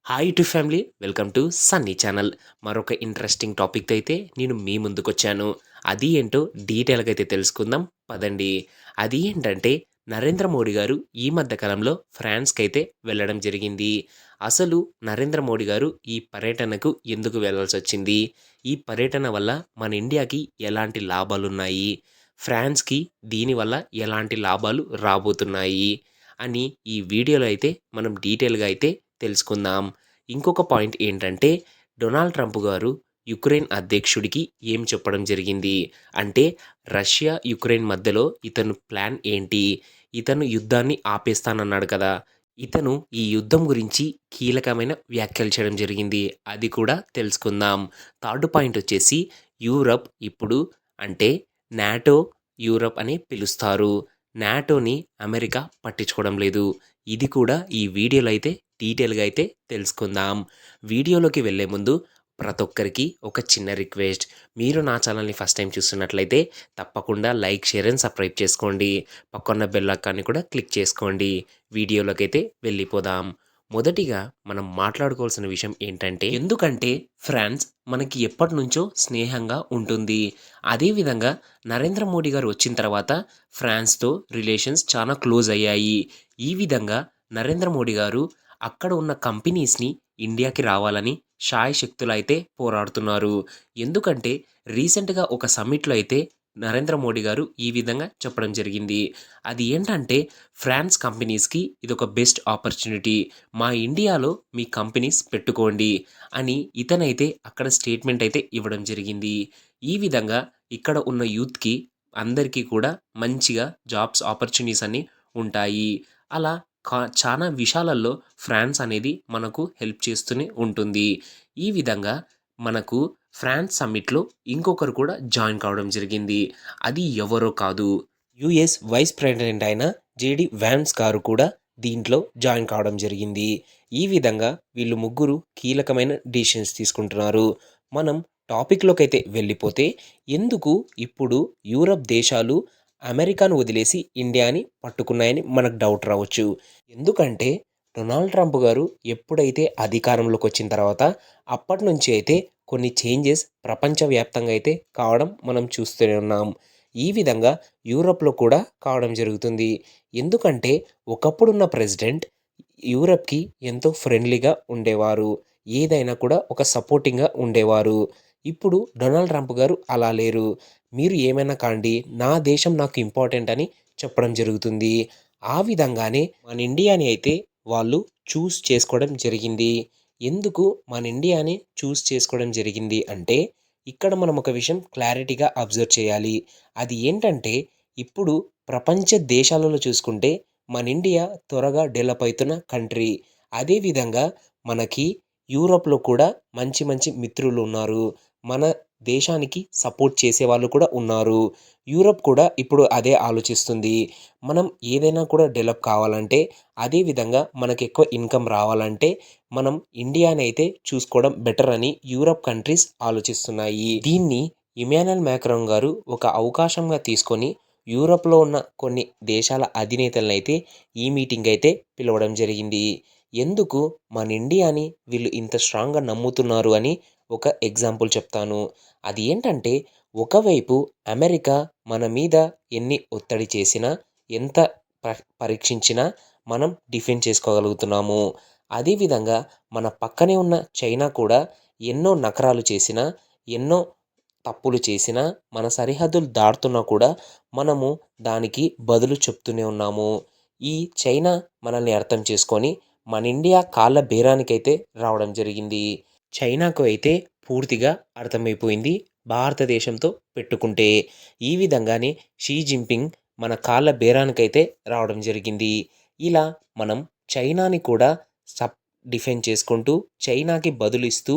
Hi to family welcome to Sunny channel. మరొక interesting టాపిక్తో అయితే నేను మీ ముందుకొచ్చాను. అది ఏంటో డీటెయిల్గా అయితే తెలుసుకుందాం పదండి. అది ఏంటంటే నరేంద్ర మోడీ గారు ఈ మధ్య కాలంలో ఫ్రాన్స్కి అయితే వెళ్ళడం జరిగింది. అసలు నరేంద్ర మోడీ గారు ఈ పర్యటనకు ఎందుకు వెళ్ళాల్సి వచ్చింది, ఈ పర్యటన వల్ల మన ఇండియాకి ఎలాంటి లాభాలు ఉన్నాయి, ఫ్రాన్స్కి దీనివల్ల ఎలాంటి లాభాలు రాబోతున్నాయి అని ఈ వీడియోలో అయితే మనం డీటెయిల్గా అయితే తెలుసుకుందాం. ఇంకొక పాయింట్ ఏంటంటే డొనాల్డ్ ట్రంప్ గారు యుక్రెయిన్ అధ్యక్షుడికి ఏం చెప్పడం జరిగింది అంటే, రష్యా యుక్రెయిన్ మధ్యలో ఇతను ప్లాన్ ఏంటి, ఇతను యుద్ధాన్ని ఆపేస్తానన్నాడు కదా, ఇతను ఈ యుద్ధం గురించి కీలకమైన వ్యాఖ్యలు చేయడం జరిగింది. అది కూడా తెలుసుకుందాం. థర్డ్ పాయింట్ వచ్చేసి యూరప్ ఇప్పుడు అంటే నాటో యూరప్ అని పిలుస్తారు. నాటోని అమెరికా పట్టించుకోవడం లేదు. ఇది కూడా ఈ వీడియోలో అయితే డీటెయిల్‌గా అయితే తెలుసుకుందాం. వీడియోలోకి వెళ్ళే ముందు ప్రతి ఒక్కరికి ఒక చిన్న రిక్వెస్ట్. మీరు నా ఛానల్‌ని ఫస్ట్ టైమ్ చూస్తున్నట్లయితే తప్పకుండా లైక్, షేర్ అండ్ సబ్స్క్రైబ్ చేసుకోండి. పక్కన్న బెల్ ఐకాన్‌ని కూడా క్లిక్ చేసుకోండి. వీడియోలోకైతే వెళ్ళిపోదాం. మొదటిగా మనం మాట్లాడుకోవాల్సిన విషయం ఏంటంటే, ఎందుకంటే ఫ్రాన్స్ మనకి ఎప్పటినుంచో స్నేహంగా ఉంటుంది. అదే విధంగా నరేంద్ర మోడీ గారు వచ్చిన తర్వాత ఫ్రాన్స్‌తో రిలేషన్స్ చాలా క్లోజ్ అయ్యాయి. ఈ విధంగా నరేంద్ర మోడీ గారు అక్కడ ఉన్న కంపెనీస్‌ని ఇండియాకి రావాలని శాయశక్తులా అయితే పోరాడుతున్నారు. ఎందుకంటే రీసెంట్‌గా ఒక సమ్మిట్‌లో అయితే నరేంద్ర మోడీ గారు ఈ విధంగా చెప్పడం జరిగింది. అది ఏంటంటే, ఫ్రాన్స్ కంపెనీస్‌కి ఇదొక బెస్ట్ ఆపర్చునిటీ. మా ఇండియాలో మీ కంపెనీస్ పెట్టుకోండి అని ఇతనైతే అక్కడ స్టేట్మెంట్ అయితే ఇవ్వడం జరిగింది. ఈ విధంగా ఇక్కడ ఉన్న యూత్‌కి అందరికీ కూడా మంచిగా జాబ్స్ ఆపర్చునిటీస్ అన్నీ ఉంటాయి. అలా చానా విషయాలలో ఫ్రాన్స్ అనేది మనకు హెల్ప్ చేస్తూనే ఉంటుంది. ఈ విధంగా మనకు ఫ్రాన్స్ సమ్మిట్‌లో ఇంకొకరు కూడా జాయిన్ కావడం జరిగింది. అది ఎవరో కాదు, యూఎస్ వైస్ ప్రెసిడెంట్ అయిన జేడీ వాన్స్ గారు కూడా దీంట్లో జాయిన్ కావడం జరిగింది. ఈ విధంగా వీళ్ళు ముగ్గురు కీలకమైన డెసిషన్స్ తీసుకుంటున్నారు. మనం టాపిక్‌లోకైతే వెళ్ళిపోతే, ఎందుకు ఇప్పుడు యూరప్ దేశాలు అమెరికాను వదిలేసి ఇండియాని పట్టుకున్నాయని మనకు డౌట్ రావచ్చు. ఎందుకంటే డొనాల్డ్ ట్రంప్ గారు ఎప్పుడైతే అధికారంలోకి వచ్చిన తర్వాత అప్పటినుంచి అయితే కొన్ని చేంజెస్ ప్రపంచవ్యాప్తంగా అయితే కావడం మనం చూస్తూనే ఉన్నాం. ఈ విధంగా యూరప్‌లో కూడా కావడం జరుగుతుంది. ఎందుకంటే ఒకప్పుడున్న ప్రెసిడెంట్ యూరప్‌కి ఎంతో ఫ్రెండ్లీగా ఉండేవారు. ఏదైనా కూడా ఒక సపోర్టింగ్‌గా ఉండేవారు. ఇప్పుడు డొనాల్డ్ ట్రంప్ గారు అలా లేరు. మీరు ఏమైనా కాండి, నా దేశం నాకు ఇంపార్టెంట్ అని చెప్పడం జరుగుతుంది. ఆ విధంగానే మన ఇండియాని అయితే వాళ్ళు చేసుకోవడం జరిగింది. ఎందుకు మన ఇండియాని చేసుకోవడం జరిగింది అంటే, ఇక్కడ మనం ఒక విషయం క్లారిటీగా అబ్జర్వ్ చేయాలి. అది ఏంటంటే, ఇప్పుడు ప్రపంచ దేశాలలో చూసుకుంటే మన ఇండియా త్వరగా డెవలప్ అయితున్న కంట్రీ. అదే విధంగా మనకి యూరోప్‌లో కూడా మంచి మంచి మిత్రులు ఉన్నారు. మన దేశానికి సపోర్ట్ చేసేవాళ్ళు కూడా ఉన్నారు. యూరోప్ కూడా ఇప్పుడు అదే ఆలోచిస్తుంది. మనం ఏదైనా కూడా డెవలప్ కావాలంటే, అదే విధంగా మనకెక్కువ ఇన్‌కమ్ రావాలంటే, మనం ఇండియానైతే చూసుకోవడం బెటర్ అని యూరప్ కంట్రీస్ ఆలోచిస్తున్నాయి. దీన్ని ఇమాన్యుయల్ మాక్రాన్ గారు ఒక అవకాశంగా తీసుకొని యూరప్‌లో ఉన్న కొన్ని దేశాల అధినేతలనైతే ఈ మీటింగ్ అయితే పిలవడం జరిగింది. ఎందుకు మన ఇండియాని వీళ్ళు ఇంత స్ట్రాంగ్‌గా నమ్ముతున్నారు అని ఒక ఎగ్జాంపుల్ చెప్తాను. అది ఏంటంటే, ఒకవైపు అమెరికా మన మీద ఎన్ని ఒత్తిడి చేసినా, ఎంత పరీక్షించినా మనం డిఫెండ్ చేసుకోగలుగుతున్నాము. అదే విధంగా మన పక్కనే ఉన్న చైనా కూడా ఎన్నో నకరాలు చేసినా, ఎన్నో తప్పులు చేసినా, మన సరిహద్దులు దాటుతున్నా కూడా మనము దానికి బదులు చెప్తూనే ఉన్నాము. ఈ చైనా మనల్ని అర్థం చేసుకొని మన ఇండియా కాళ్ళ బేరానికైతే రావడం జరిగింది. చైనాకు అయితే పూర్తిగా అర్థమైపోయింది భారతదేశంతో పెట్టుకుంటే. ఈ విధంగానే షీ జిన్‌పింగ్ మన కాళ్ళ బేరానికైతే రావడం జరిగింది. ఇలా మనం చైనాని కూడా సప్ డిఫెండ్ చేసుకుంటూ, చైనాకి బదులిస్తూ,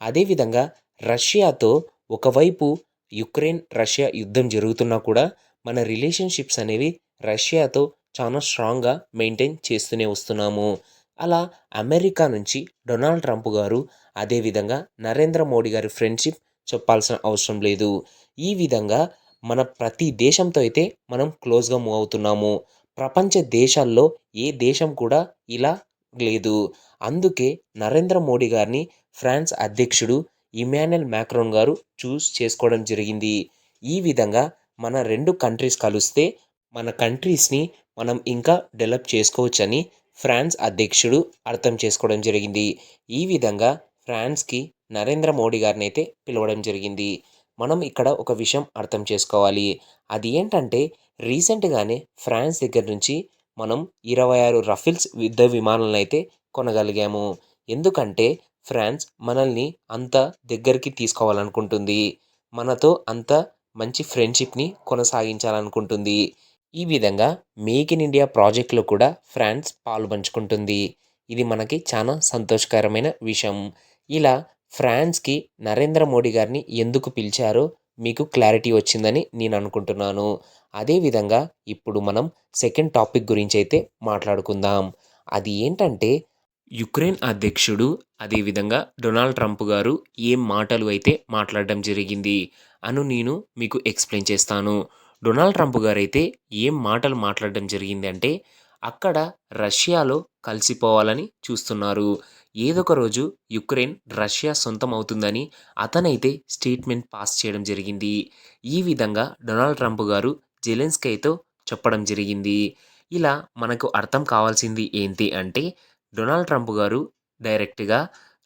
అదే విధంగా రష్యాతో ఒకవైపు యుక్రెయిన్, రష్యా యుద్ధం జరుగుతున్నా కూడా మన రిలేషన్‌షిప్స్ అనేవి రష్యాతో చాలా స్ట్రాంగ్‌గా మెయింటైన్ చేస్తూనే వస్తున్నాము. అలా అమెరికా నుంచి డొనాల్డ్ ట్రంప్ గారు, అదే విధంగా నరేంద్ర మోడీ గారి ఫ్రెండ్‌షిప్ చెప్పాల్సిన అవసరం లేదు. ఈ విధంగా మన ప్రతి దేశంతో అయితే మనం క్లోజ్‌గా మూవ్ అవుతున్నాము. ప్రపంచ దేశాల్లో ఏ దేశం కూడా ఇలా లేదు. అందుకే నరేంద్ర మోడీ గారిని ఫ్రాన్స్ అధ్యక్షుడు ఇమాన్యుయల్ మాక్రాన్ గారు చేసుకోవడం జరిగింది. ఈ విధంగా మన 2 కంట్రీస్ కలిస్తే మన కంట్రీస్‌ని మనం ఇంకా డెవలప్ చేసుకోవచ్చని ఫ్రాన్స్ అధ్యక్షుడు అర్థం చేసుకోవడం జరిగింది. ఈ విధంగా ఫ్రాన్స్‌కి నరేంద్ర మోడీ గారినైతే పిలవడం జరిగింది. మనం ఇక్కడ ఒక విషయం అర్థం చేసుకోవాలి. అది ఏంటంటే రీసెంట్‌గానే ఫ్రాన్స్ దగ్గర నుంచి మనం 26 రఫేల్స్ యుద్ధ విమానాలనైతే కొనగలిగాము. ఎందుకంటే ఫ్రాన్స్ మనల్ని అంత దగ్గరికి తీసుకోవాలనుకుంటుంది. మనతో అంత మంచి ఫ్రెండ్‌షిప్‌ని కొనసాగించాలనుకుంటుంది. ఈ విధంగా మేక్ ఇన్ ఇండియా ప్రాజెక్ట్‌లో కూడా ఫ్రాన్స్ పాలుపంచుకుంటుంది. ఇది మనకి చాలా సంతోషకరమైన విషయం. ఇలా ఫ్రాన్స్‌కి నరేంద్ర మోడీ గారిని ఎందుకు పిలిచారో మీకు క్లారిటీ వచ్చిందని నేను అనుకుంటున్నాను. అదే విధంగా ఇప్పుడు మనం సెకండ్ టాపిక్ గురించైతే మాట్లాడుకుందాం. అది ఏంటంటే యుక్రెయిన్ అధ్యక్షుడు అదేవిధంగా డొనాల్డ్ ట్రంప్ గారు ఏం మాటలు అయితే మాట్లాడడం జరిగింది నేను మీకు ఎక్స్‌ప్లెయిన్ చేస్తాను. డొనాల్డ్ ట్రంప్ గారైతే ఏం మాటలు మాట్లాడడం జరిగిందంటే, అక్కడ రష్యాలో కలిసిపోవాలని చూస్తున్నారు. ఏదొక రోజు యుక్రెయిన్ రష్యా సొంతం అవుతుందని అతనైతే స్టేట్మెంట్ పాస్ చేయడం జరిగింది. ఈ విధంగా డొనాల్డ్ ట్రంప్ గారు జెలెన్స్కీతో చెప్పడం జరిగింది. ఇలా మనకు అర్థం కావాల్సింది ఏంటి అంటే, డొనాల్డ్ ట్రంప్ గారు డైరెక్ట్‌గా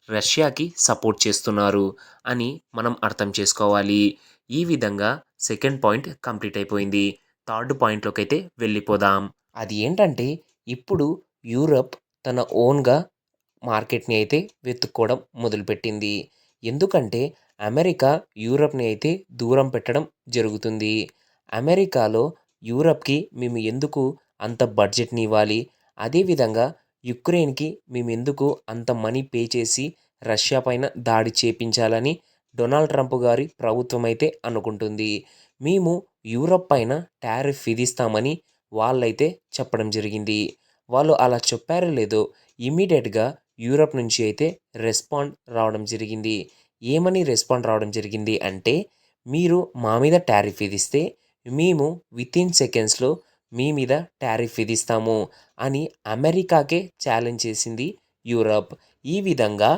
రష్యాకి సపోర్ట్ చేస్తున్నారు అని మనం అర్థం చేసుకోవాలి. ఈ విధంగా సెకండ్ పాయింట్ కంప్లీట్ అయిపోయింది. థర్డ్ పాయింట్‌లోకైతే వెళ్ళిపోదాం. అది ఏంటంటే ఇప్పుడు యూరప్ తన ఓన్‌గా మార్కెట్‌ని అయితే వెతుక్కోవడం మొదలుపెట్టింది. ఎందుకంటే అమెరికా యూరప్‌ని అయితే దూరం పెట్టడం జరుగుతుంది. అమెరికాలో యూరప్‌కి మేము ఎందుకు అంత బడ్జెట్‌ని ఇవ్వాలి? అదేవిధంగా యుక్రెయిన్‌కి మేమెందుకు అంత మనీ పే చేసి రష్యా పైన దాడి చేపించాలని డొనాల్డ్ ట్రంప్ గారి ప్రభుత్వం అయితే అనుకుంటుంది. మేము యూరప్ పైన టారిఫ్ విధిస్తామని వాళ్ళైతే చెప్పడం జరిగింది. వాళ్ళు అలా చెప్పారో లేదో ఇమ్మీడియేట్‌గా యూరప్ నుంచి అయితే రెస్పాండ్ రావడం జరిగింది. ఏమని రెస్పాండ్ రావడం జరిగింది అంటే, మీరు మా మీద టారిఫ్ విధిస్తే మేము వితిన్ సెకండ్స్‌లో మీ మీద టారిఫ్ విధిస్తాము అని అమెరికాకే ఛాలెంజ్ చేసింది యూరప్. ఈ విధంగా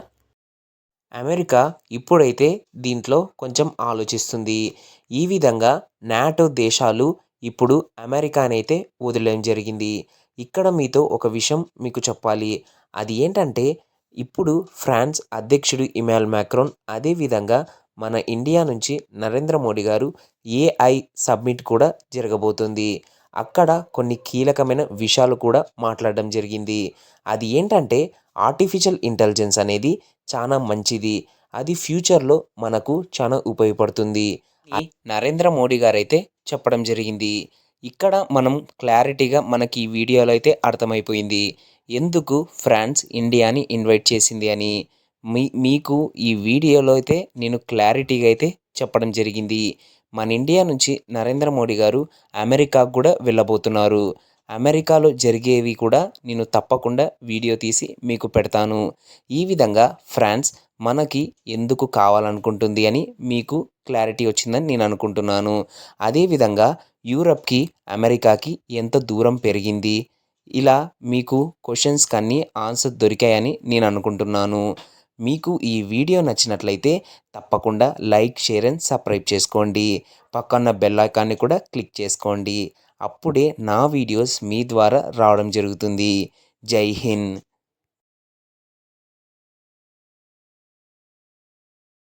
అమెరికా ఇప్పుడైతే దీంట్లో కొంచెం ఆలోచిస్తుంది. ఈ విధంగా నాటో దేశాలు ఇప్పుడు అమెరికానైతే వదిలేయడం జరిగింది. ఇక్కడ మీతో ఒక విషయం మీకు చెప్పాలి. అది ఏంటంటే ఇప్పుడు ఫ్రాన్స్ అధ్యక్షుడు ఇమాన్యుయల్ మాక్రాన్ అదే విధంగా మన ఇండియా నుంచి నరేంద్ర మోడీ గారు ఏఐ సబ్మిట్ కూడా జరగబోతుంది. అక్కడ కొన్ని కీలకమైన విషయాలు కూడా మాట్లాడడం జరిగింది. అది ఏంటంటే ఆర్టిఫిషియల్ ఇంటెలిజెన్స్ అనేది చాలా మంచిది. అది ఫ్యూచర్‌లో మనకు చాలా ఉపయోగపడుతుంది అని నరేంద్ర మోడీ గారైతే చెప్పడం జరిగింది. ఇక్కడ మనం క్లారిటీగా మనకి ఈ వీడియోలో అయితే అర్థమైపోయింది. ఎందుకు ఫ్రాన్స్ ఇండియాని ఇన్వైట్ చేసింది అని. మీకు ఈ వీడియోలో అయితే నేను క్లారిటీగా అయితే చెప్పడం జరిగింది. మన ఇండియా నుంచి నరేంద్ర మోడీ గారు అమెరికాకు కూడా వెళ్ళబోతున్నారు. అమెరికాలో జరిగేవి కూడా నేను తప్పకుండా వీడియో తీసి మీకు పెడతాను. ఈ విధంగా ఫ్రాన్స్ మనకి ఎందుకు కావాలనుకుంటుంది అని మీకు క్లారిటీ వచ్చిందని నేను అనుకుంటున్నాను. అదేవిధంగా యూరప్‌కి, అమెరికాకి ఎంత దూరం పెరిగింది? ఇలా మీకు క్వెషన్స్‌కన్నీ ఆన్సర్ దొరికాయని నేను అనుకుంటున్నాను. మీకు ఈ వీడియో నచ్చినట్లయితే తప్పకుండా లైక్, షేర్ అండ్ సబ్స్క్రైబ్ చేసుకోండి. పక్కన బెల్ ఐకాన్‌ని కూడా క్లిక్ చేసుకోండి. అప్పుడే నా వీడియోస్ మీ ద్వారా రావడం జరుగుతుంది. జై హింద్.